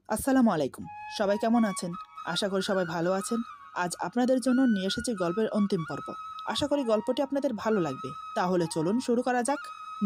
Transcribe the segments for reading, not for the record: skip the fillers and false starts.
আসসালামু আলাইকুম। সবাই কেমন আছেন? আশা করি সবাই ভালো আছেন। আজ আপনাদের জন্য নিয়ে এসেছি গল্পের অন্তিম পর্ব। আশা করি গল্পটি আপনাদের ভালো লাগবে। তাহলে চলুন শুরু করা যাক।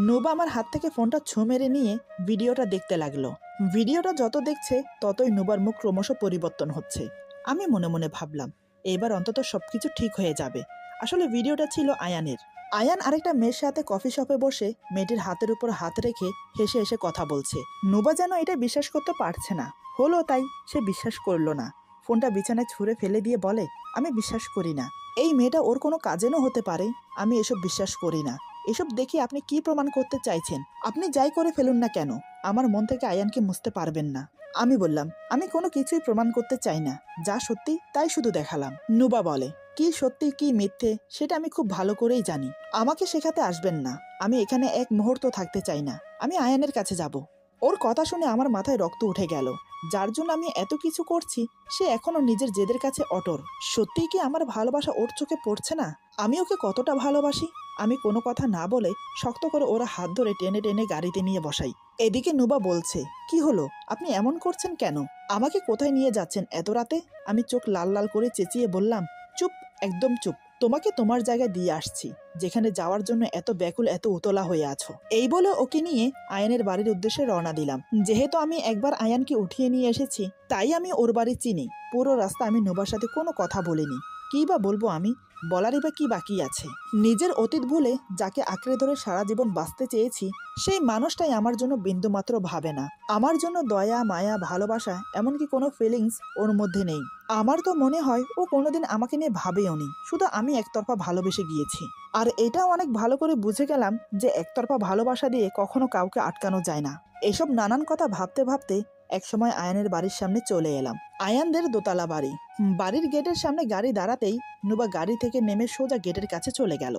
নোবা আমার হাত থেকে ফোনটা ছো মেরে নিয়ে ভিডিওটা দেখতে লাগলো। ভিডিওটা যত দেখছে ততই নোবার মুখ ক্রমশ পরিবর্তন হচ্ছে। আমি মনে মনে ভাবলাম, এবার অন্তত সবকিছু ঠিক হয়ে যাবে। আসলে ভিডিওটা ছিল আয়ানের। আয়ান আরেকটা মেয়ের সাথে কফি শপে বসে মেয়েটির হাতের উপর হাত রেখে হেসে হেসে কথা বলছে। নোবা যেন এটা বিশ্বাস করতে পারছে না। হলো তাই সে বিশ্বাস করলো না। ফোনটা বিছানায় ছুঁড়ে ফেলে দিয়ে বলে, আমি বিশ্বাস করি না। এই মেয়েটা ওর কোনো কাজেরও হতে পারে। আমি এসব বিশ্বাস করি না। এসব দেখে আপনি কি প্রমাণ করতে চাইছেন? আপনি যাই করে ফেলুন না কেন, আমার মন থেকে আয়ানকে মুছতে পারবেন না। আমি বললাম, আমি কোনো কিছুই প্রমাণ করতে চাই না। যা সত্যি তাই শুধু দেখালাম। নুবা বলে, কি সত্যি কি মিথ্যে সেটা আমি খুব ভালো করেই জানি। আমাকে শেখাতে আসবেন না। আমি এখানে এক মুহূর্ত থাকতে চাই না। আমি আয়ানের কাছে যাব। ওর কথা শুনে আমার মাথায় রক্ত উঠে গেল। যার জন্য আমি এত কিছু করছি সে এখনো নিজের জেদের কাছে অটর। সত্যিই কি আমার ভালোবাসা ওর চোখে পড়ছে না? আমি ওকে কতটা ভালোবাসি। আমি কোনো কথা না বলে শক্ত করে ওরা হাত ধরে টেনে টেনে গাড়িতে নিয়ে বসাই। এদিকে নুবা বলছে, কি হলো, আপনি এমন করছেন কেন? আমাকে কোথায় নিয়ে যাচ্ছেন এত রাতে? আমি চোখ লাল লাল করে চেঁচিয়ে বললাম, চুপ, একদম চুপ। তোমাকে তোমার জায়গায় দিয়ে আসছি, যেখানে যাওয়ার জন্য এত ব্যাকুল এত উতলা হয়ে আছো। এই বলে ওকে নিয়ে আয়ানের বাড়ির উদ্দেশ্যে রওনা দিলাম। যেহেতু আমি একবার আয়ানকে উঠিয়ে নিয়ে এসেছি তাই আমি ওর বাড়ি চিনি। পুরো রাস্তা আমি নোবার সাথে কোনো কথা বলিনি। কি বা বলবো আমি? বলারই বা কি বাকি আছে? নিজের অতীত ভুলে যাকে আঁকড়ে ধরে সারা জীবন বাঁচতে চেয়েছি সেই মানুষটাই আমার জন্য বিন্দুমাত্র ভাবে না। আমার জন্য দয়া মায়া ভালোবাসা এমনকি কোনো ফিলিংস ওর মধ্যে নেই। আমার তো মনে হয় ও কোনোদিন আমাকে নিয়ে ভাবেও নি। শুধু আমি একতরফা ভালোবেসে গিয়েছি। আর এটাও অনেক ভালো করে বুঝে গেলাম যে একতরফা ভালোবাসা দিয়ে কখনো কাউকে আটকানো যায় না। এসব নানান কথা ভাবতে ভাবতে একসময় আয়ানের বাড়ির সামনে চলে এলাম। আয়ানদের দোতলা বাড়ি। বাড়ির গেটের সামনে গাড়ি দাঁড়াতেই নুবা গাড়ি থেকে নেমে সোজা গেটের কাছে চলে গেল।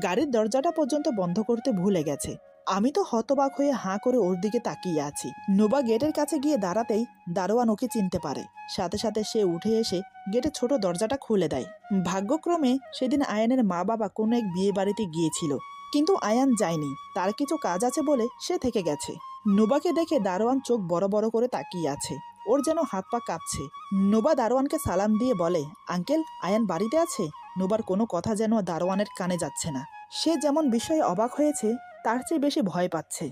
গাড়ির দরজাটা পর্যন্ত বন্ধ করতে ভুলে গেছে। আমি তো হতবাক হয়ে হাঁ করে ওর দিকে তাকিয়ে আছি। নুবা গেটের কাছে গিয়ে দাঁড়াতেই দারোয়ান ওকে চিনতে পারে। সাথে সাথে সে উঠে এসে গেটের ছোট দরজাটা খুলে দেয়। ভাগ্যক্রমে সেদিন আয়ানের মা বাবা কোনো এক বিয়ে বাড়িতে গিয়েছিল, কিন্তু আয়ান যায়নি। তার কিছু কাজ আছে বলে সে থেকে গেছে। নুবাকে দেখে দারোয়ান চোখ বড় বড় করে তাকিয়ে আছে। ওর যেন হাত পা কাঁপছে। নুবা দারোয়ানকে সালাম দিয়ে বলে, আঙ্কেল, আয়ান বাড়িতে আছে? নুবার কোনো কথা যেন দারোয়ানের কানে যাচ্ছে না। সে যেমন বিষয়ে অবাক হয়েছে তার চেয়ে বেশি ভয় পাচ্ছে।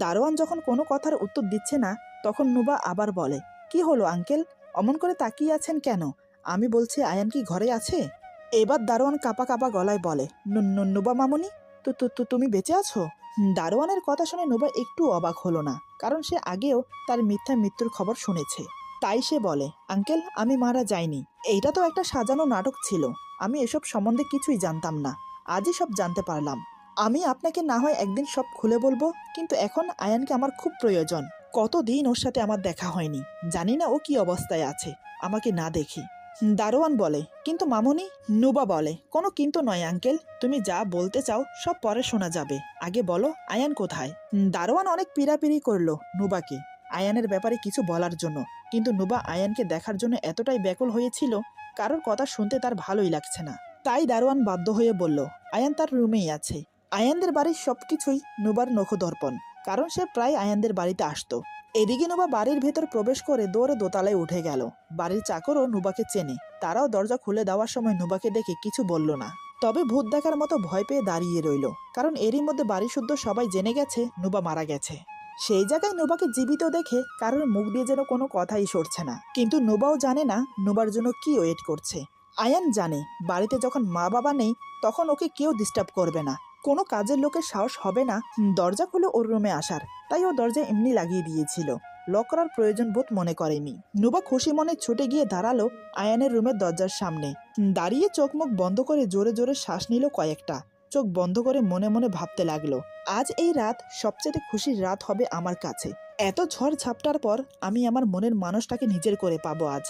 দারোয়ান যখন কোনো কথার উত্তর দিচ্ছে না তখন নুবা আবার বলে, কি হলো আঙ্কেল, অমন করে তাকিয়ে আছেন কেন? আমি বলছি আয়ান কি ঘরে আছে? এবার দারোয়ান কাপা কাপা গলায় বলে, নুবা মামুনি, তুমি বেঁচে আছো? দারোয়ানের কথা শুনে নুবা একটু অবাক হলো না, কারণ সে আগেও তার মিথ্যা মৃত্যুর খবর শুনেছে। তাই সে বলে, আঙ্কেল, আমি মারা যাইনি। এইটা তো একটা সাজানো নাটক ছিল। আমি এসব সম্বন্ধে কিছুই জানতাম না। আজই সব জানতে পারলাম। আমি আপনাকে না হয় একদিন সব খুলে বলবো, কিন্তু এখন আয়ানকে আমার খুব প্রয়োজন। কতদিন ওর সাথে আমার দেখা হয়নি। জানি না ও কি অবস্থায় আছে আমাকে না দেখি। দারোয়ান বলে, কিন্তু মামুনি। নুবা বলে, কোনো কিন্তু নয় আঙ্কেল, তুমি যা বলতে চাও সব পরে শোনা যাবে। আগে বলো আয়ান কোথায়? দারোয়ান অনেক পীড়াপিড়ি করলো নুবাকে আয়ানের ব্যাপারে কিছু বলার জন্য, কিন্তু নুবা আয়ানকে দেখার জন্য এতটাই ব্যাকুল হয়েছিল কারোর কথা শুনতে তার ভালোই লাগছে না। তাই দারোয়ান বাধ্য হয়ে বলল, আয়ান তার রুমেই আছে। আয়ানদের বাড়ির সবকিছুই নুবার নখদর্পণ, কারণ সে প্রায় আয়ানদের বাড়িতে আসতো। এদিকে নুবা বাড়ির ভেতর প্রবেশ করে দৌড়ে দোতলায় উঠে গেল। বাড়ির চাকরও নুবাকে চেনে। তারাও দরজা খুলে দেওয়ার সময় নুবাকে দেখে কিছু বলল না, তবে ভূত দেখার মতো ভয় পেয়ে দাঁড়িয়ে রইল, কারণ এরই মধ্যে বাড়ি শুদ্ধ সবাই জেনে গেছে নুবা মারা গেছে। সেই জায়গায় নুবাকে জীবিত দেখে কারোর মুখ দিয়ে যেন কোনো কথাই সরছে না। কিন্তু নুবাও জানে না নুবার জন্য কি ওয়েট করছে। আয়ান জানে বাড়িতে যখন মা বাবা নেই তখন ওকে কেউ ডিস্টার্ব করবে না। কোনো কাজের লোকের সাহস হবে না দরজা খুলে ওর রুমে আসার। তাই ও দরজা এমনি লাগিয়ে দিয়েছিল, লক করার প্রয়োজন বোধ মনে করেনি। নুবা খুশি মনে ছুটে গিয়ে দাঁড়ালো আয়ানের রুমের দরজার সামনে। দাঁড়িয়ে চোখ মুখ বন্ধ করে জোরে জোরে শ্বাস নিল কয়েকটা। চোখ বন্ধ করে মনে মনে ভাবতে লাগলো, আজ এই রাত সবচেয়ে খুশির রাত হবে আমার কাছে। এত ঝড় ঝাপটার পর আমি আমার মনের মানুষটাকে নিজের করে পাবো আজ।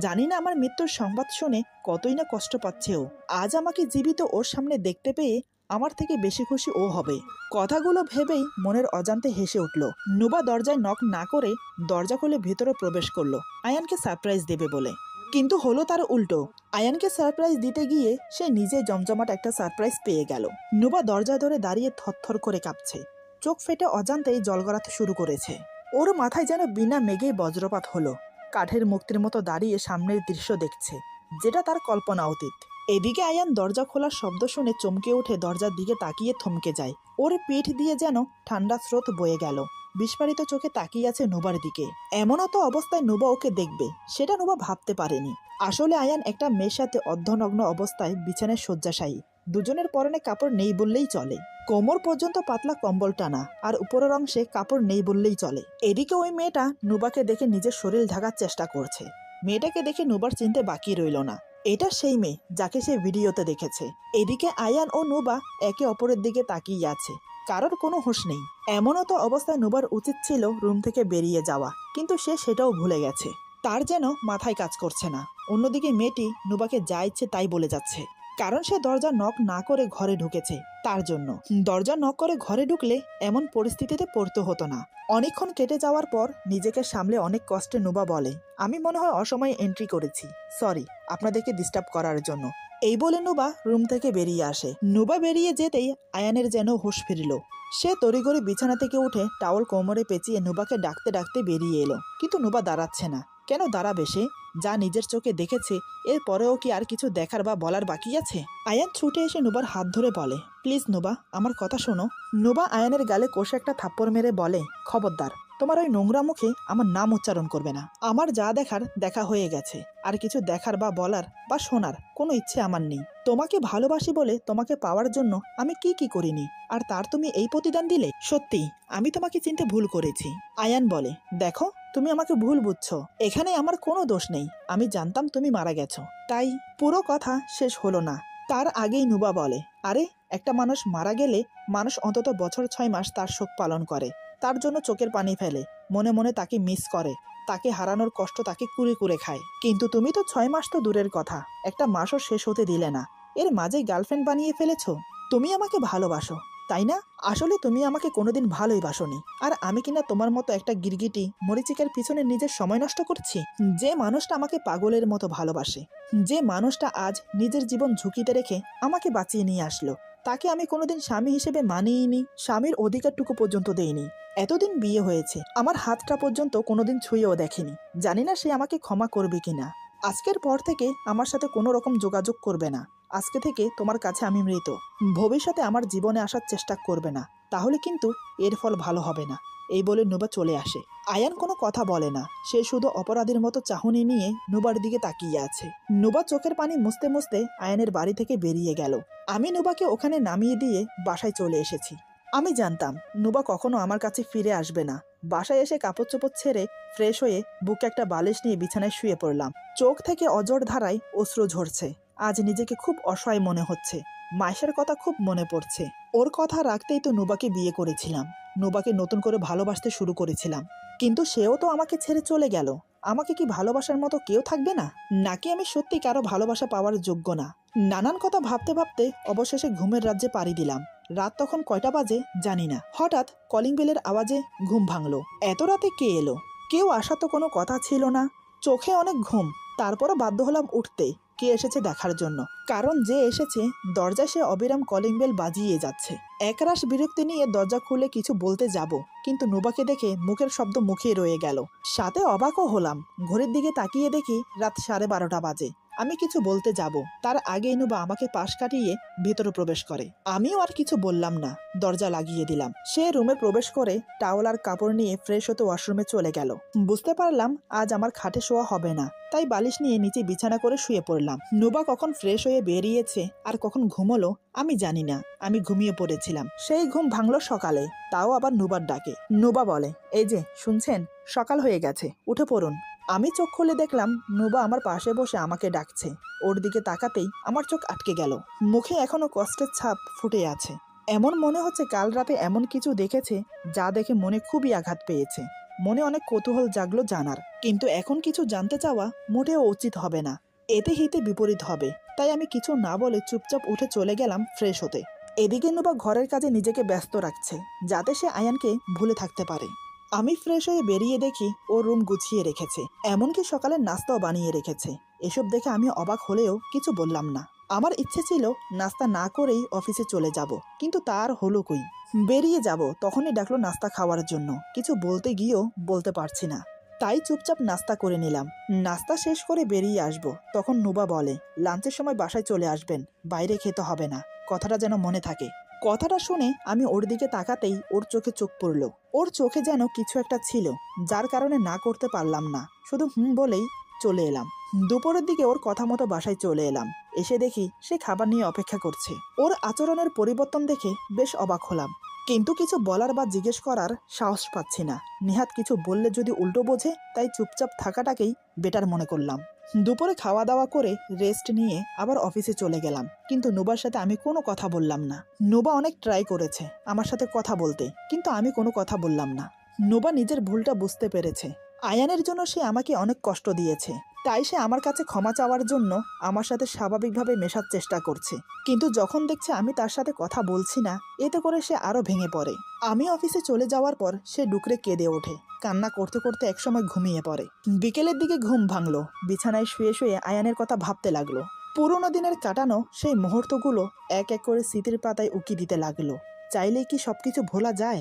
জানি না আমার মৃত্যুর সংবাদ শুনে কতই না কষ্ট পাচ্ছে ও। আজ আমাকে জীবিত ওর সামনে দেখতে পেয়ে আমার থেকে বেশি খুশি ও হবে। কথাগুলো ভেবেই মনের অজান্তে হেসে উঠল। নুবা দরজায় নক না করে দরজা খুলে ভেতরে প্রবেশ করলো আয়ানকে সারপ্রাইজ দেবে বলে। কিন্তু হলো তার উল্টো। আয়ানকে সারপ্রাইজ দিতে গিয়ে সে নিজে জমজমাট একটা সারপ্রাইজ পেয়ে গেল। নুবা দরজা ধরে দাঁড়িয়ে থরথর করে কাঁপছে। চোখ ফেটে অজান্তেই জল গড়াতে শুরু করেছে। ওর মাথায় যেন বিনা মেঘেই বজ্রপাত হলো। কাঠের মূর্তির মতো দাঁড়িয়ে সামনের দৃশ্য দেখছে, যেটা তার কল্পনা অতীত। এদিকে আয়ান দরজা খোলার শব্দ শুনে চমকে উঠে দরজার দিকে তাকিয়ে থমকে যায়। ওর পিঠ দিয়ে যেন ঠান্ডা স্রোত বয়ে গেল। বিস্ফারিত চোখে তাকিয়ে আছে নুবার দিকে। এমনও তো অবস্থায় নুবা ওকে দেখবে, সেটা নুবা ভাবতে পারেনি। আসলে আয়ান একটা মেয়ের সাথে অর্ধনগ্ন অবস্থায় বিছানায় শয্যাশায়ী। দুজনের পরনে কাপড় নেই বললেই চলে। কোমর পর্যন্ত পাতলা কম্বল টানা, আর উপরের অংশে কাপড় নেই বললেই চলে। এদিকে ওই মেয়েটা নুবাকে দেখে নিজের শরীর ঢাকার চেষ্টা করছে। মেয়েটাকে দেখে নুবার চিনতে বাকি রইল না, এটা সেই মেয়ে যাকে সে ভিডিওতে দেখেছে। এদিকে আয়ান ও নুবা একে অপরের দিকে তাকিয়ে আছে, কারোর কোনো হুঁশ নেই। এমনও তো অবস্থায় নুবার উচিত ছিল রুম থেকে বেরিয়ে যাওয়া, কিন্তু সে সেটাও ভুলে গেছে। তার যেন মাথায় কাজ করছে না। অন্যদিকে মেয়েটি নুবাকে যা ইচ্ছে তাই বলে যাচ্ছে, কারণ সে দরজা নক না করে ঘরে ঢুকেছে। তার জন্য দরজা নক করে ঘরে ঢুকলে এমন পরিস্থিতিতে পড়তে হতো না। অনেকক্ষণ কেটে যাওয়ার পর নিজেকে সামলে অনেক কষ্টে নুবা বলে, আমি মনে হয় অসময়ে এন্ট্রি করেছি, সরি আপনাদেরকে ডিস্টার্ব করার জন্য। এই বলে নুবা রুম থেকে বেরিয়ে আসে। নুবা বেরিয়ে যেতেই আয়ানের যেন হুঁশ ফিরল। সে তড়িঘড়ি বিছানা থেকে উঠে টাওয়াল কোমরে পেঁচিয়ে নুবাকে ডাকতে ডাকতে বেরিয়ে এলো, কিন্তু নুবা দাঁড়াচ্ছে না। কেন দাঁড়াবে সে? যা নিজের চোখে দেখেছে, এর পরেও কি আর কিছু দেখার বা বলার বাকি আছে? আয়ান ছুটে এসে নুবার হাত ধরে বলে, প্লিজ নুবা, আমার কথা শোনো। নুবা আয়ানের গালে কষে একটা থাপ্পড় মেরে বলে, খবরদার, তোমার ওই নোংরা মুখে আমার নাম উচ্চারণ করবে না। আমার যা দেখার দেখা হয়ে গেছে, আর কিছু দেখার বা বলার বা শোনার কোনো ইচ্ছে আমার নেই। তোমাকে ভালোবাসি বলে তোমাকে পাওয়ার জন্য আমি কি কি করিনি, আর তার তুমি এই প্রতিদান দিলে? সত্যি আমি তোমাকে চিনতে ভুল করেছি। আয়ান বলে, দেখো তুমি আমাকে ভুল বুঝছো, এখানে আমার কোনো দোষ নেই। আমি জানতাম তুমি মারা গেছো, তাই। পুরো কথা শেষ হলো না, তার আগেই নুবা বলে, আরে একটা মানুষ মারা গেলে মানুষ অন্তত বছর 6 মাস তার শোক পালন করে, তার জন্য চোখের পানি ফেলে, মনে মনে তাকে মিস করে, তাকে হারানোর কষ্ট তাকে কুরে কুরে খায়। কিন্তু তুমি তো 6 মাস তো দূরের কথা, একটা মাসও শেষ হতে দিলে না, এর মাঝে গার্লফ্রেন্ড বানিয়ে ফেলেছো। তুমি আমাকে ভালোবাসো, তাই না? আসলে তুমি আমাকে কোনোদিন ভালোই বাসোনি, আর আমি কিনা তোমার মতো একটা গিরগিটি মরিচিকার পিছনে নিজের সময় নষ্ট করছি। যে মানুষটা আমাকে পাগলের মতো ভালোবাসে, যে মানুষটা আজ নিজের জীবন ঝুঁকিতে রেখে আমাকে বাঁচিয়ে নিয়ে আসলো, তাকে আমি কোনোদিন স্বামী হিসেবে মানিইনি, স্বামীর অধিকারটুকু পর্যন্ত দেইনি। এতদিন বিয়ে হয়েছে, আমার হাতটা পর্যন্ত কোনোদিন ছুঁয়েও দেখেনি। জানি না সে আমাকে ক্ষমা করবে কিনা। আজকের পর থেকে আমার সাথে কোনো রকম যোগাযোগ করবে না। আজকে থেকে তোমার কাছে আমি মৃত। ভবিষ্যতে আমার জীবনে আসার চেষ্টা করবে না, তাহলে কিন্তু এর ফল ভালো হবে না। এই বলে নুবা চলে আসে। আয়ান কোনো কথা বলে না, সে শুধু অপরাধীর মতো চাহনি নিয়ে নুবার দিকে তাকিয়ে আছে। নুবা চোখের পানি মুছতে মুছতে আয়ানের বাড়ি থেকে বেরিয়ে গেল। আমি নুবাকে ওখানে নামিয়ে দিয়ে বাসায় চলে এসেছি। আমি জানতাম নুবা কখনো আমার কাছে ফিরে আসবে না। বাসায় এসে কাপড় চোপড় ছেড়ে ফ্রেশ হয়ে বুকে একটা বালিশ নিয়ে বিছানায় শুয়ে পড়লাম। চোখ থেকে অজর ধারায় অশ্রু ঝরছে। আজ নিজেকে খুব অসহায় মনে হচ্ছে। মায়ের কথা খুব মনে পড়ছে। ওর কথা রাখতেই তো নুবাকে বিয়ে করেছিলাম, নুবাকে নতুন করে ভালোবাসতে শুরু করেছিলাম। কিন্তু সেও তো আমাকে ছেড়ে চলে গেল। আমাকে কি ভালোবাসার মতো কেউ থাকবে না? নাকি আমি সত্যি কারো ভালোবাসা পাওয়ার যোগ্য না? নানান কথা ভাবতে ভাবতে অবশেষে ঘুমের রাজ্যে পাড়ি দিলাম। রাত তখন কয়টা বাজে জানি না। হঠাৎ কলিং বেলের আওয়াজে ঘুম ভাঙলো। এত রাতে কে এলো? কেউ আসা তো কোনো কথা ছিল না। চোখে অনেক ঘুম, তারপরও বাধ্য হলাম উঠতে, কে এসেছে দেখার জন্য। কারণ যে এসেছে দরজায় সে অবিরাম কলিং বেল বাজিয়ে যাচ্ছে। একরাশ বিরক্তি নিয়ে দরজা খুলে কিছু বলতে যাব, কিন্তু নুবাকে দেখে মুখের শব্দ মুখেই রয়ে গেল। সাথে অবাকও হলাম। ঘড়ির দিকে তাকিয়ে দেখি রাত 12:30 বাজে। আমি কিছু বলতে যাব, তার আগেই নুবা আমাকে পাশ কাটিয়ে ভিতরে প্রবেশ করে। আমিও আর কিছু বললাম না, দরজা লাগিয়ে দিলাম। সে রুমে প্রবেশ করে টাওয়াল আর কাপড় নিয়ে ফ্রেশ হতে ওয়াশরুমে চলে গেল। বুঝতে পারলাম আজ আমার খাটে শোয়া হবে না, তাই বালিশ নিয়ে নিচে বিছানা করে শুয়ে পড়লাম। নুবা কখন ফ্রেশ হয়ে বেরিয়েছে আর কখন ঘুমোলো আমি জানি না। আমি ঘুমিয়ে পড়েছিলাম। সেই ঘুম ভাঙলো সকালে, তাও আবার নুবার ডাকে। নুবা বলে, এই যে শুনছেন, সকাল হয়ে গেছে, উঠে পড়ুন। আমি চোখ খুলে দেখলাম নুবা আমার পাশে বসে আমাকে ডাকছে। ওর দিকে তাকাতেই আমার চোখ আটকে গেল। মুখে এখনো কষ্টের ছাপ ফুটে আছে। এমন মনে হচ্ছে কাল রাতে এমন কিছু দেখেছে যা দেখে মনে খুবই আঘাত পেয়েছে। মনে অনেক কৌতূহল জাগলো জানার, কিন্তু এখন কিছু জানতে চাওয়া মোটেও উচিত হবে না। এতে হিতে বিপরীত হবে। তাই আমি কিছু না বলে চুপচাপ উঠে চলে গেলাম ফ্রেশ হতে। এদিকে নুবা ঘরের কাজে নিজেকে ব্যস্ত রাখছে, যাতে সে আয়ানকে ভুলে থাকতে পারে। আমি ফ্রেশ হয়ে বেরিয়ে দেখি ও রুম গুছিয়ে রেখেছে, এমনকি সকালের নাস্তাও বানিয়ে রেখেছে। এসব দেখে আমি অবাক হলেও কিছু বললাম না। আমার ইচ্ছে ছিল নাস্তা না করেই অফিসে চলে যাব, কিন্তু তার হলো কই। বেরিয়ে যাব তখনই ডাকলো নাস্তা খাওয়ার জন্য। কিছু বলতে গিয়েও বলতে পারছি না। তাই চুপচাপ নাস্তা করে নিলাম। নাস্তা শেষ করে বেরিয়ে আসবো, তখন নুবা বলে, লাঞ্চের সময় বাসায় চলে আসবেন, বাইরে খেতে হবে না, কথাটা যেন মনে থাকে। কথাটা শুনে আমি ওর দিকে তাকাতেই ওর চোখে চোখ পড়ল। ওর চোখে যেন কিছু একটা ছিল, যার কারণে না করতে পারলাম না, শুধু বলেই চলে এলাম। দুপুরের দিকে ওর কথা মতো বাসায় চলে এলাম। এসে দেখি সে খাবার নিয়ে অপেক্ষা করছে। ওর আচরণের পরিবর্তন দেখে বেশ অবাক হলাম, কিন্তু কিছু বলার বা জিজ্ঞেস করার সাহস পাচ্ছি না। নিহাত কিছু বললে যদি উল্টো বোঝে, তাই চুপচাপ থাকাটাকেই বেটার মনে করলাম। দুপুরে খাওয়া দাওয়া করে রেস্ট নিয়ে আবার অফিসে চলে গেলাম, কিন্তু নুবার সাথে আমি কোনো কথা বললাম না। নুবা অনেক ট্রাই করেছে আমার সাথে কথা বলতে, কিন্তু আমি কোনো কথা বললাম না। নুবা নিজের ভুলটা বুঝতে পেরেছে। আয়ানের জন্য সে আমাকে অনেক কষ্ট দিয়েছে, তাই সে আমার কাছে ক্ষমা চাওয়ার জন্য আমার সাথে স্বাভাবিকভাবে মেশার চেষ্টা করছে। কিন্তু যখন দেখছে আমি তার সাথে কথা বলছি না, এতে করে সে আরো ভেঙে পড়ে। আমি অফিসে চলে যাওয়ার পর সে ডুকরে কেঁদে ওঠে, কান্না করতে করতে একসময় ঘুমিয়ে পড়ে। বিকেলের দিকে ঘুম ভাঙলো, বিছানায় শুয়ে শুয়ে আয়ানের কথা ভাবতে লাগলো। পুরোনো দিনের কাটানো সেই মুহূর্তগুলো এক এক করে স্মৃতির পাতায় উকি দিতে লাগলো। চাইলেই কি সবকিছু ভোলা যায়?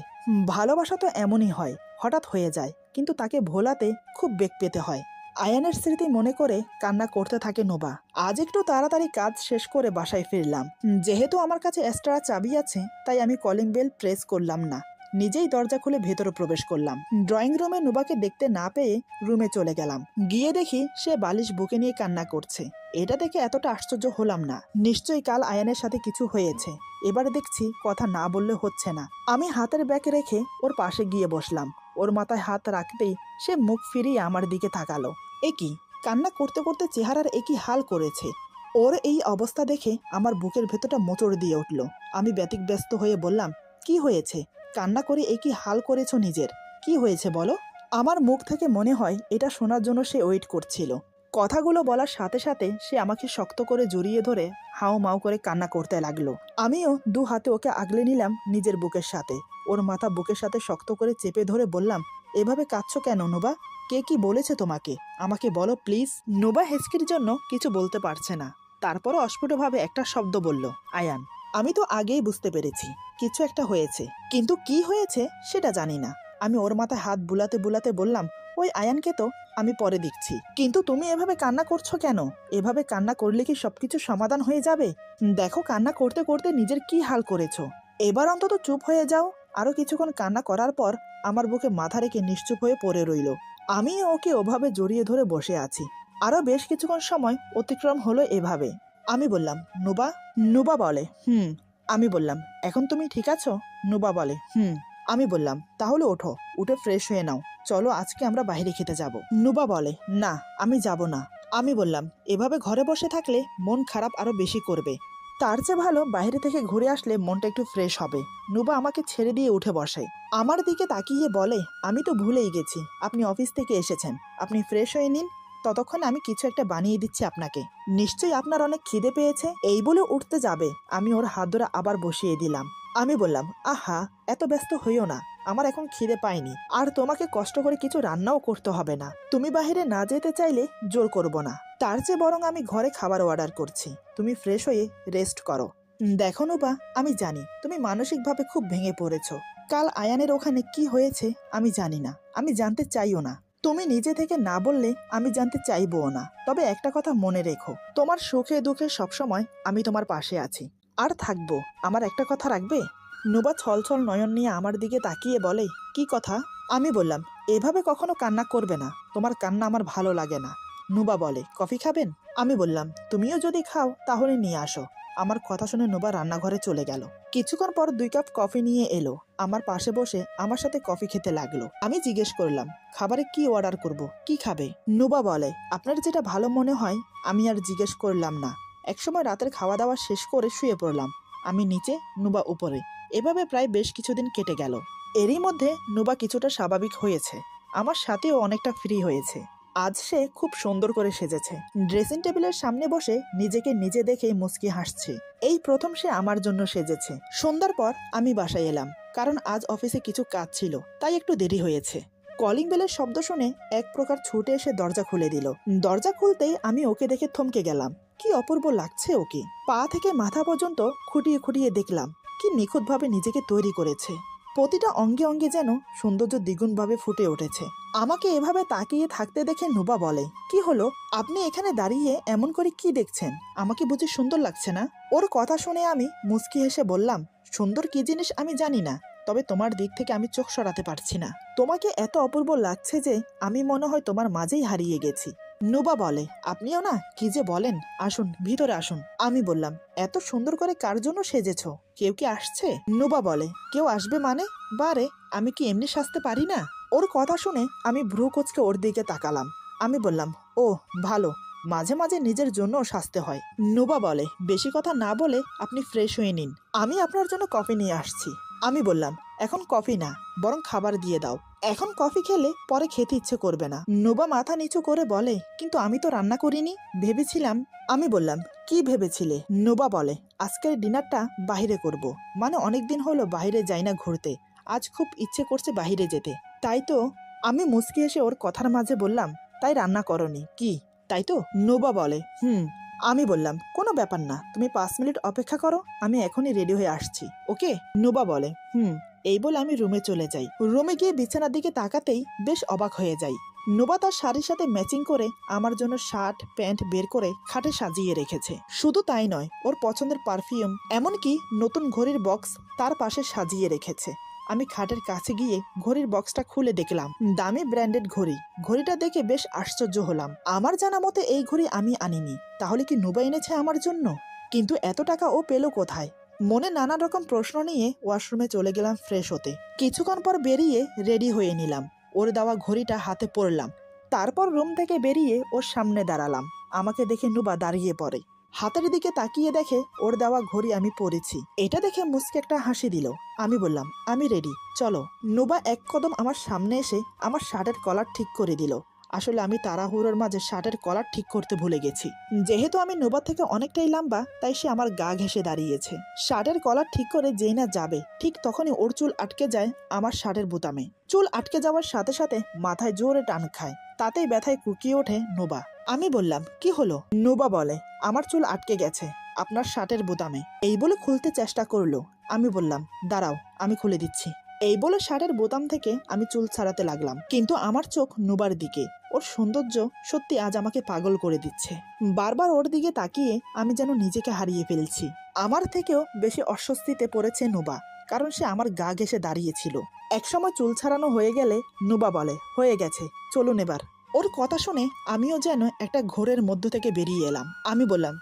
ভালোবাসা তো এমনই হয়, হঠাৎ হয়ে যায়, কিন্তু তাকে ভোলাতে খুব বেগ পেতে হয়। আয়ানের স্মৃতি মনে করে কান্না করতে থাকে নোবা। আজ একটু তাড়াতাড়ি কাজ শেষ করে বাসায় ফিরলাম। যেহেতু আমার কাছে এক্সট্রা চাবি আছে, তাই আমি কলিং বেল প্রেস করলাম না, নিজেই দরজা খুলে ভেতরে প্রবেশ করলাম। ড্রয়িং রুমে নোবাকে দেখতে না পেয়ে রুমে চলে গেলাম। গিয়ে দেখি সে বালিশ বুকে নিয়ে কান্না করছে। এটা দেখে এতটা আশ্চর্য হলাম না, নিশ্চয়ই কাল আয়ানের সাথে কিছু হয়েছে। এবারে দেখছি কথা না বললে হচ্ছে না। আমি হাতের ব্যাগ রেখে ওর পাশে গিয়ে বসলাম। ওর মাথায় হাত রাখতেই সে মুখ ফিরিয়ে আমার দিকে তাকালো। একই কান্না করতে করতে চেহারার একই হাল করেছে। ওর এই অবস্থা দেখে আমার বুকের ভেতরটা মোচড় দিয়ে উঠল। আমি ব্যতিব্যস্ত হয়ে বললাম, কি হয়েছে? কান্না করে একই হাল করেছো নিজের, কি হয়েছে বলো? আমার মুখ থেকে মনে হয় এটা শোনার জন্য সে ওয়েট করছিল। কথাগুলো বলার সাথে সাথে সে আমাকে শক্ত করে জড়িয়ে ধরে হাও মাও করে কান্না করতে লাগলো। আমিও দু হাতে ওকে আগলে নিলাম নিজের বুকের সাথে। ওর মাথা বুকের সাথে শক্ত করে চেপে ধরে বললাম, এভাবে কাঁদছো কেন নোবা? কে কি বলেছে তোমাকে? আমাকে বলো প্লিজ। নোবা হেঁচকির জন্য কিছু বলতে পারছে না, তারপরও অস্ফুটভাবে একটা শব্দ বলল, আয়ান। আমি তো আগেই বুঝতে পেরেছি কিছু একটা হয়েছে, কিন্তু কি হয়েছে সেটা জানি না। আমি ওর মাথায় হাত বুলাতে বুলাতে বললাম, ওই আয়ানকে তো আমি পরে দেখছি, কিন্তু তুমি এভাবে কান্না করছো কেন? এভাবে কান্না করলে কি সবকিছু সমাধান হয়ে যাবে? দেখো কান্না করতে করতে নিজের কি হাল করেছো। এবার অন্তত চুপ হয়ে যাও। আরো কিছুক্ষণ কান্না করার পর আমার বুকে মাথা রেখে নিশ্চুপ হয়ে পড়ে রইল। আমি ওকে ওভাবে জড়িয়ে ধরে বসে আছি। আরো বেশ কিছুক্ষণ সময় অতিক্রম হলো এভাবে। আমি বললাম, নুবা। নুবা বলে, আমি বললাম, এখন তুমি ঠিক আছো? নুবা বলে, আমি বললাম, তাহলে ওঠো, উঠে ফ্রেশ হয়ে নাও, চলো আজকে আমরা বাইরে খেতে যাব। নুবা বলে, না আমি যাব না। আমি বললাম, এভাবে ঘরে বসে থাকলে মন খারাপ আরো বেশি করবে, তার চেয়ে ভালো বাইরে থেকে ঘুরে আসলে মনটা একটু ফ্রেশ হবে। নুবা আমাকে ছেড়ে দিয়ে উঠে বসে, আমার দিকে তাকিয়ে বলে, আমি তো ভুলেই গেছি আপনি অফিস থেকে এসেছেন, আপনি ফ্রেশ হয়ে নিন, ততক্ষণ আমি কিছু একটা বানিয়ে দিচ্ছি আপনাকে। নিশ্চয়ই আপনার অনেক খিদে পেয়েছে। এই বলে উঠতে যাবে, আমি ওর হাত ধরে আবার বসিয়ে দিলাম। আমি বললাম, আহা এত ব্যস্ত হইও না, আমার এখন খিদে পাইনি, আর তোমাকে কষ্ট করে কিছু রান্নাও করতে হবে না। তুমি বাইরে না যেতে চাইলে জোর করব না, তার চেয়ে বরং আমি ঘরে খাবার অর্ডার করছি, তুমি ফ্রেশ হয়ে রেস্ট করো। দেখো নুবা, আমি জানি তুমি মানসিকভাবে খুব ভেঙে পড়েছো। কাল আয়ানের ওখানে কি হয়েছে আমি জানি না, আমি জানতে চাইও না। তুমি নিজে থেকে না বললে আমি জানতে চাইবও না। তবে একটা কথা মনে রেখো, তোমার সুখে দুঃখে সবসময় আমি তোমার পাশে আছি, আর থাকবো। আমার একটা কথা রাখবে? নুবা ছলছল নয়ন নিয়ে আমার দিকে তাকিয়ে বলে, কি কথা? আমি বললাম, এভাবে কখনো কান্না করবে না, তোমার কান্না আমার ভালো লাগে না। নুবা বলে, কফি খাবেন? আমি বললাম, তুমিও যদি খাও তাহলে নিয়ে আসো। আমার কথা শুনে নুবা রান্নাঘরে চলে গেল। কিছুক্ষণ পর 2 কাপ কফি নিয়ে এলো, আমার পাশে বসে আমার সাথে কফি খেতে লাগলো। আমি জিজ্ঞেস করলাম, খাবারে কি অর্ডার করব, কি খাবে? নুবা বলে, আপনার যেটা ভালো মনে হয়। আমি আর জিজ্ঞেস করলাম না। একসময় রাতের খাওয়া দাওয়া শেষ করে শুয়ে পড়লাম, আমি নিচে, নুবা উপরে। এভাবে প্রায় বেশ কিছুদিন কেটে গেল। এরই মধ্যে নুবা কিছুটা স্বাভাবিক হয়েছে, আমার সাথেও অনেকটা ফ্রি হয়েছে। আজ সে খুব সুন্দর করে সেজেছে, ড্রেসিং টেবিলের সামনে বসে নিজেকে নিজে দেখে মুচকি হাসছে। এই প্রথম সে আমার জন্য সেজেছে। সন্ধ্যার পর আমি বাসায় এলাম, কারণ আজ অফিসে কিছু কাজ ছিল, তাই একটু দেরি হয়েছে। কলিং বেলের শব্দ শুনে এক প্রকার ছুটে এসে দরজা খুলে দিল। দরজা খুলতেই আমি ওকে দেখে থমকে গেলাম। কি অপূর্ব লাগছে ওকে, পা থেকে মাথা পর্যন্ত খুঁটিয়ে খুঁটিয়ে দেখলাম, কি নিখুঁতভাবে নিজেকে তৈরি করেছে। প্রতিটা অঙ্গে অঙ্গে যেন সৌন্দর্য দ্বিগুণভাবে ফুটে উঠেছে। আমাকে এভাবে তাকিয়ে থাকতে দেখে নুবা বলে, কি হলো, আপনি এখানে দাঁড়িয়ে এমন করে কি দেখছেন? আমাকে বুঝি সুন্দর লাগছে না? ওর কথা শুনে আমি মুচকি হেসে বললাম, সুন্দর কি জিনিস আমি জানি না, তবে তোমার দিক থেকে আমি চোখ সরাতে পারছি না। তোমাকে এত অপূর্ব লাগছে যে আমি মনে হয় তোমার মাঝেই হারিয়ে গেছি। নুবা বলে, আপনিও না, কি যে বলেন, আসুন ভিতরে আসুন। আমি বললাম, এত সুন্দর করে কার জন্য সেজেছো? কেউ কি আসছে? নুবা বলে, কেউ আসবে মানে? বারে, আমি কি এমনি সাজতে পারি না? ওর কথা শুনে আমি ভ্রু কুঁচকে ওর দিকে তাকালাম। আমি বললাম, ও ভালো, মাঝে মাঝে নিজের জন্যও সাজতে হয়। নুবা বলে, বেশি কথা না বলে আপনি ফ্রেশ হয়ে নিন, আমি আপনার জন্য কফি নিয়ে আসছি। আমি বললাম, এখন কফি না, বরং খাবার দিয়ে দাও। এখন কফি খেলে পরে খেতে ইচ্ছে করবে না। নুবা মাথা নিচু করে বলে, কিন্তু আমি তো রান্না করিনি, ভেবেছিলাম। আমি বললাম, কি ভেবেছিলে? নুবা বলে, আজকের ডিনারটা বাইরে করব, মানে অনেকদিন হলো বাইরে যাই না ঘুরতে, আজ খুব ইচ্ছে করছে বাইরে যেতে, তাই তো। আমি মুচকি এসে ওর কথার মাঝে বললাম, তাই রান্না করনি কি, তাই তো? নুবা বলে, আমি বললাম, কোনো ব্যাপার না, তুমি 5 মিনিট অপেক্ষা করো, আমি এখনই রেডি হয়ে আসছি, ওকে? নুবা বলে, এই বলে আমি রুমে চলে যাই। রুমে গিয়ে বিছানার দিকে তাকাতেই বেশ অবাক হয়ে যাই। নুবা তার শাড়ির সাথে ম্যাচিং করে আমার জন্য শার্ট প্যান্ট বের করে খাটে সাজিয়ে রেখেছে। শুধু তাই নয়, ওর পছন্দের পারফিউম, এমনকি নতুন ঘড়ির বক্স তার পাশে সাজিয়ে রেখেছে। আমি খাটের কাছে গিয়ে ঘড়ির বক্সটা খুলে দেখলাম, দামি ব্র্যান্ডেড ঘড়ি। ঘড়িটা দেখে বেশ আশ্চর্য হলাম। আমার জানা মতে এই ঘড়ি আমি আনিনি, তাহলে কি নুবা এনেছে আমার জন্য? কিন্তু এত টাকা ও পেল কোথায়? মনে নানা রকম প্রশ্ন নিয়ে ওয়াশরুমে চলে গেলাম ফ্রেশ হতে। কিছুক্ষণ পর বেরিয়ে রেডি হয়ে নিলাম, ওর দেওয়া ঘড়িটা হাতে পরলাম। তারপর রুম থেকে বেরিয়ে ওর সামনে দাঁড়ালাম। আমাকে দেখে নুবা দাঁড়িয়ে পড়ে, হাতের দিকে তাকিয়ে দেখে ওর দেওয়া ঘড়ি আমি পরেছি। এটা দেখে মুচকে একটা হাসি দিল। আমি বললাম, আমি রেডি, চলো। নুবা এক কদম আমার সামনে এসে আমার শার্টের কলার ঠিক করে দিল। আসলে আমি তাড়াহুড়োর মাঝে শার্টের কলার ঠিক করতে ভুলে গেছি। যেহেতু আমি নুবা থেকে অনেকটাই লম্বা, তাই সে আমার গা ঘেঁষে দাঁড়িয়েছে। শার্টের কলার ঠিক করে যেই না যাবে, ঠিক তখনই ওর চুল আটকে যায় আমার শার্টের বোতামে। চুল আটকে যাওয়ার সাথে সাথে মাথায় জোরে টান খায়, তাতেই ব্যথায় কুকিয়ে ওঠে নুবা। আমি বললাম, কি হলো? নুবা বলে, আমার চুল আটকে গেছে আপনার শার্টের বোতামে। এই বলে খুলতে চেষ্টা করলো। আমি বললাম, দাঁড়াও, আমি খুলে দিচ্ছি। এই বলে শার্টের বোতাম থেকে আমি চুল ছাড়াতে লাগলাম, কিন্তু আমার চোখ নুবার দিকে। ওর সৌন্দর্য সত্যি আজ আমাকে পাগল করে দিচ্ছে। বারবার ওর দিকে তাকিয়ে আমি যেন নিজেকে হারিয়ে ফেলছি। আমার থেকেও বেশি অস্বস্তিতে পড়েছে নুবা, কারণ সে আমার গা ঘেঁষে দাঁড়িয়েছিল। একসময় চুল ছাড়ানো হয়ে গেলে নুবা বলে, হয়ে গেছে, চলুন এবার। ওর কথা শুনে আমিও যেন একটা ঘোরের মধ্য থেকে বেরিয়ে এলাম। আমি বললাম,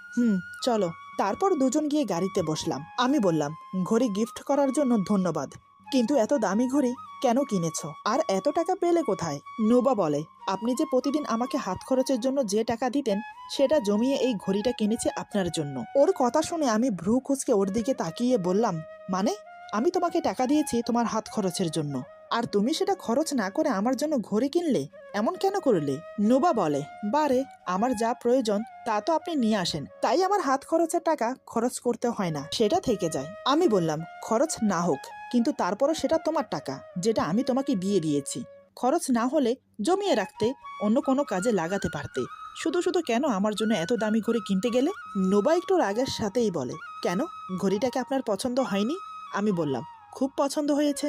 চলো। তারপর দুজন গিয়ে গাড়িতে বসলাম। আমি বললাম, ঘড়ি গিফট করার জন্য ধন্যবাদ, কিন্তু এত দামি ঘড়ি কেন কিনেছো? আর এত টাকা পেলে কোথায়? নুবা বলে, আপনি যে প্রতিদিন আমাকে হাত খরচের জন্য যে টাকা দিতেন, সেটা জমিয়ে এই ঘড়িটা কিনেছি আপনার জন্য। ওর কথা শুনে আমি ভ্রু কুঁচকে ওর দিকে তাকিয়ে বললাম, মানে? আমি তোমাকে টাকা দিয়েছি তোমার হাত খরচের জন্য, আর তুমি সেটা খরচ না করে আমার জন্য ঘড়ি কিনলে? এমন কেন করলে? নুবা বলে, বারে, আমার যা প্রয়োজন তা তো আপনি নিয়ে আসেন, তাই আমার হাত খরচের টাকা খরচ করতে হয় না, সেটা থেকে যায়। আমি বললাম, খরচ না হোক, কিন্তু তারপরও সেটা তোমার টাকা, যেটা আমি তোমাকে বিয়ে দিয়েছি। খরচ না হলে জমিয়ে রাখতে, অন্য কোনো কাজে লাগাতে পারতে। শুধু শুধু কেন আমার জন্য এত দামি ঘড়ি কিনতে গেলে? নোবা একটু রাগের সাথেই বলে, কেন, ঘড়িটাকে আপনার পছন্দ হয়নি? আমি বললাম, খুব পছন্দ হয়েছে।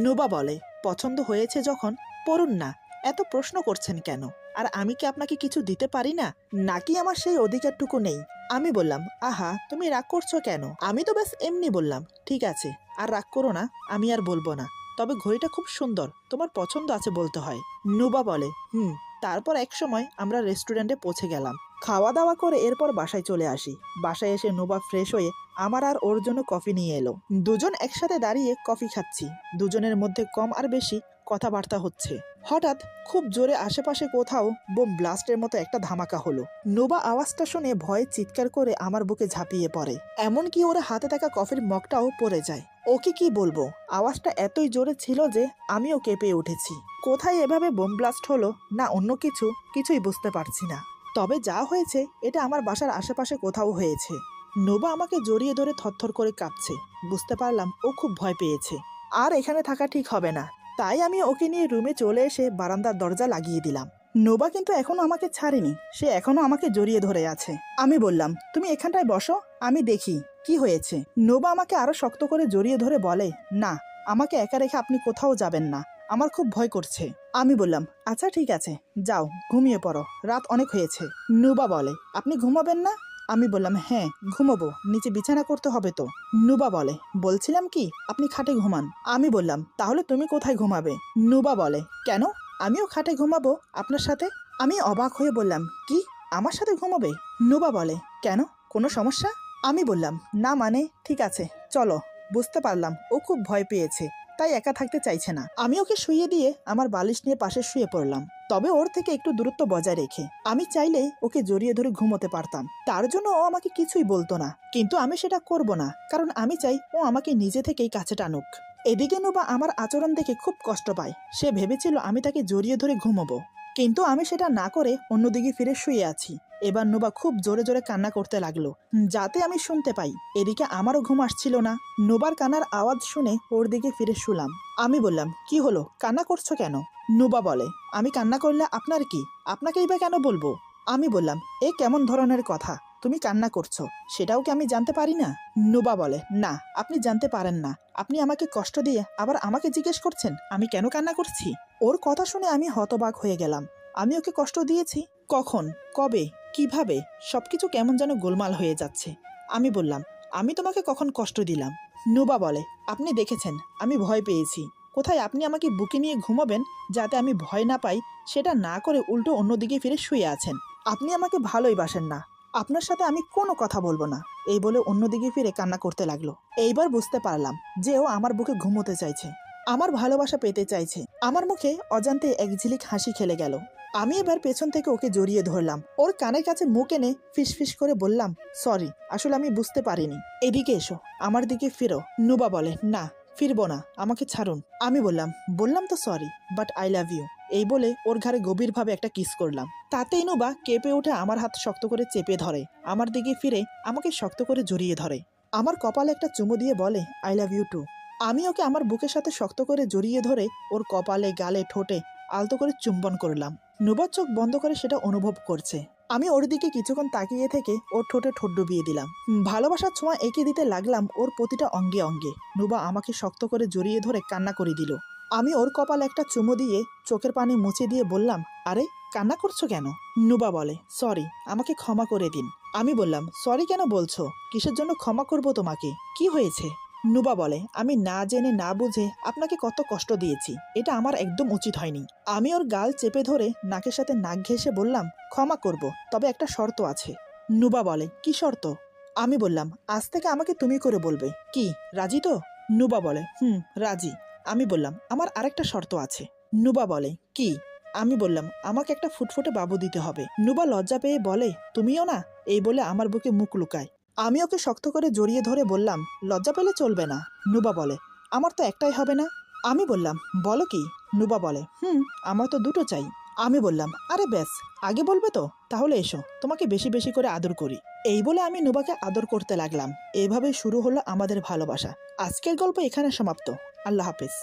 নোবা বলে, পছন্দ হয়েছে যখন পড়ুন না, এত প্রশ্ন করছেন কেন? আর আমি কি আপনাকে কিছু দিতে পারি না, নাকি আমার সেই অধিকারটুকু নেই? আমি বললাম, আহা, তুমি রাগ করছো কেন? আমি তো ব্যাস এমনি বললাম। ঠিক আছে, আর রাগ করো না, আমি আর বলবো না, তবে ঘড়িটা খুব সুন্দর, তোমার পছন্দ আছে বলতে হয়। নুবা বলে, তারপর এক সময় আমরা রেস্টুরেন্টে পৌঁছে গেলাম। খাওয়া দাওয়া করে এরপর বাসায় চলে আসি। বাসায় এসে নুবা ফ্রেশ হয়ে আমার আর ওর জন্য কফি নিয়ে এলো। দুজন একসাথে দাঁড়িয়ে কফি খাচ্ছি। দুজনের মধ্যে কম আর বেশি কথাবার্তা হচ্ছে। হঠাৎ খুব জোরে আশেপাশে কোথাও বোম ব্লাস্টের মতো একটা ধামাকা হলো। নোবা আওয়াজটা শুনে ভয়ে চিৎকার করে আমার বুকে ঝাঁপিয়ে পড়ে, এমনকি ওর হাতে থাকা কফির মগটাও পড়ে যায়। ওকে কি বলবো, আওয়াজটা এতই জোরে ছিল যে আমিও কেঁপে উঠেছি। কোথায় এভাবে বোম ব্লাস্ট হলো না অন্য কিছুই বুঝতে পারছি না। তবে যা হয়েছে এটা আমার বাসার আশেপাশে কোথাও হয়েছে। নোবা আমাকে জড়িয়ে ধরে থরথর করে কাঁপছে। বুঝতে পারলাম ও খুব ভয় পেয়েছে, আর এখানে থাকা ঠিক হবে না। তাই আমি ওকে নিয়ে রুমে চলে এসে বারান্দার দরজা লাগিয়ে দিলাম। নোবা কিন্তু এখনো আমাকে ছাড়েনি, সে এখনো আমাকে জড়িয়ে ধরে আছে। আমি বললাম, তুমি এখানটায় বসো, আমি দেখি কি হয়েছে। নোবা আমাকে আরো শক্ত করে জড়িয়ে ধরে বলে, না, আমাকে একা রেখে আপনি কোথাও যাবেন না, আমার খুব ভয় করছে। আমি বললাম আচ্ছা ঠিক আছে, যাও ঘুমিয়ে পড়ো, রাত অনেক হয়েছে। নুবা বলে আপনি ঘুমাবেন না? আমি বললাম হ্যাঁ ঘুমাবো, নিচে বিছানা করতে হবে তো। নুবা বলে বলছিলাম কি আপনি খাটে ঘুমান। আমি বললাম তাহলে তুমি কোথায় ঘুমাবে? নুবা বলে কেন, আমিও খাটে ঘুমাবো আপনার সাথে। আমি অবাক হয়ে বললাম কি আমার সাথে ঘুমাবে? নুবা বলে কেন, কোনো সমস্যা? আমি বললাম না মানে ঠিক আছে চলো। বুঝতে পারলাম ও খুব ভয় পেয়েছে, তাই একা থাকতে চাইছে না। আমি ওকে শুইয়ে দিয়ে আমার বালিশ নিয়ে পাশে শুয়ে পড়লাম, তবে ওর থেকে একটু দূরত্ব বজায় রেখে। আমি চাইলে ওকে জড়িয়ে ধরে ঘুমোতে পারতাম, তার জন্য ও আমাকে কিছুই বলতো না, কিন্তু আমি সেটা করব না, কারণ আমি চাই ও আমাকে নিজে থেকেই কাছে টানুক। এদিকে নুবা আমার আচরণ দেখে খুব কষ্ট পায়, সে ভেবেছিল আমি তাকে জড়িয়ে ধরে ঘুমাবো, কিন্তু আমি সেটা না করে অন্যদিকে ফিরে শুয়ে আছি। এবার নুবা খুব জোরে জোরে কান্না করতে লাগলো, যাতে আমি শুনতে পাই। এদিকে আমারও ঘুম আসছিল না। নুবার কান্নার আওয়াজ শুনে ওর দিকে ফিরে শুলাম। আমি বললাম কি হলো, কান্না করছো কেন? নুবা বলে আমি কান্না করলে আপনার কি, আপনাকেই বা কেন বলবো? আমি বললাম এ কেমন ধরনের কথা, তুমি কান্না করছো সেটাও কি আমি জানতে পারি না? নুবা বলে না আপনি জানতে পারেন না, আপনি আমাকে কষ্ট দিয়ে আবার আমাকে জিজ্ঞেস করছেন আমি কেন কান্না করছি। ওর কথা শুনে আমি হতবাক হয়ে গেলাম। আমি ওকে কষ্ট দিয়েছি? কখন, কবে, কিভাবে? সবকিছু কেমন যেন গোলমাল হয়ে যাচ্ছে। আমি বললাম আমি তোমাকে কখন কষ্ট দিলাম? নুবা বলে আপনি দেখেছেন আমি ভয় পেয়েছি, কোথায় আপনি আমাকে বুকে নিয়ে ঘুমাবেন যাতে আমি ভয় না পাই, সেটা না করে উল্টো অন্যদিকে ফিরে শুয়ে আছেন। আপনি আমাকে ভালোই বাসেন না, আপনার সাথে আমি কোনো কথা বলবো না। এই বলে অন্যদিকে ফিরে কান্না করতে লাগলো। এইবার বুঝতে পারলাম যে ও আমার বুকে ঘুমোতে চাইছে, আমার ভালোবাসা পেতে চাইছে। আমার মুখে অজান্তে এক ঝিলিক হাসি খেলে গেল। আমি এবার পেছন থেকে ওকে জড়িয়ে ধরলাম, ওর কানের কাছে মুখ এনে ফিস ফিস করে বললাম সরি, আসলে আমি বুঝতে পারিনি। এদিকে এসো, আমার দিকে ফিরো। নুবা বলে না ফিরবো না, আমাকে ছাড়ুন। আমি বললাম তো sorry, but I love you. এই বলে ওর ঘাড়ে গভীরভাবে একটা কিস করলাম। তাতেই নুবা কেঁপে উঠে আমার হাত শক্ত করে চেপে ধরে, আমার দিকে ফিরে আমাকে শক্ত করে জড়িয়ে ধরে, আমার কপালে একটা চুমু দিয়ে বলে আই লাভ ইউ টু। আমি ওকে আমার বুকের সাথে শক্ত করে জড়িয়ে ধরে ওর কপালে, গালে, ঠোঁটে আলতো করে চুম্বন করলাম। নুবার চোখ বন্ধ করে সেটা অনুভব করছে। আমি ওর দিকে কিছুক্ষণ তাকিয়ে থেকে ওর ঠোঁটে ঠোঁট ডুবিয়ে দিলাম। ভালোবাসার ছোঁয়া এঁকে দিতে লাগলাম ওর প্রতিটা অঙ্গে অঙ্গে। নুবা আমাকে শক্ত করে জড়িয়ে ধরে কান্না করে দিল। আমি ওর কপালে একটা চুমু দিয়ে চোখের পানি মুছে দিয়ে বললাম আরে কান্না করছো কেন? নুবা বলে সরি, আমাকে ক্ষমা করে দিন। আমি বললাম সরি কেন বলছো, কিসের জন্য ক্ষমা করব তোমাকে, কি হয়েছে? নুবা বলে আমি না জেনে না বুঝে আপনাকে কত কষ্ট দিয়েছি, এটা আমার একদম উচিত হয়নি। আমি ওর গাল চেপে ধরে নাকের সাথে নাক ঘেঁষে বললাম ক্ষমা করব, তবে একটা শর্ত আছে। নুবা বলে কি শর্ত? আমি বললাম আজ থেকে আমাকে তুমি করে বলবে, কি রাজি তো? নুবা বলে রাজি। আমি বললাম আমার আরেকটা শর্ত আছে। নুবা বলে কি? আমি বললাম আমাকে একটা ফুটফুটে বাবু দিতে হবে। নুবা লজ্জা পেয়ে বলে তুমিও না? এই বলে আমার বুকে মুখ লুকায়। আমি ওকে শক্ত করে জড়িয়ে ধরে বললাম লজ্জা পেলে চলবে না। নুবা বলে আমার তো একটাই হবে না। আমি বললাম বলো কি? নুবা বলে আমার তো দুটো চাই। আমি বললাম আরে ব্যাস, আগে বলবে তো, তাহলে এসো তোমাকে বেশি বেশি করে আদর করি। এই বলে আমি নুবাকে আদর করতে লাগলাম। এইভাবেই শুরু হলো আমাদের ভালোবাসা। আজকের গল্প এখানে সমাপ্ত। আল্লাহ হাফেজ।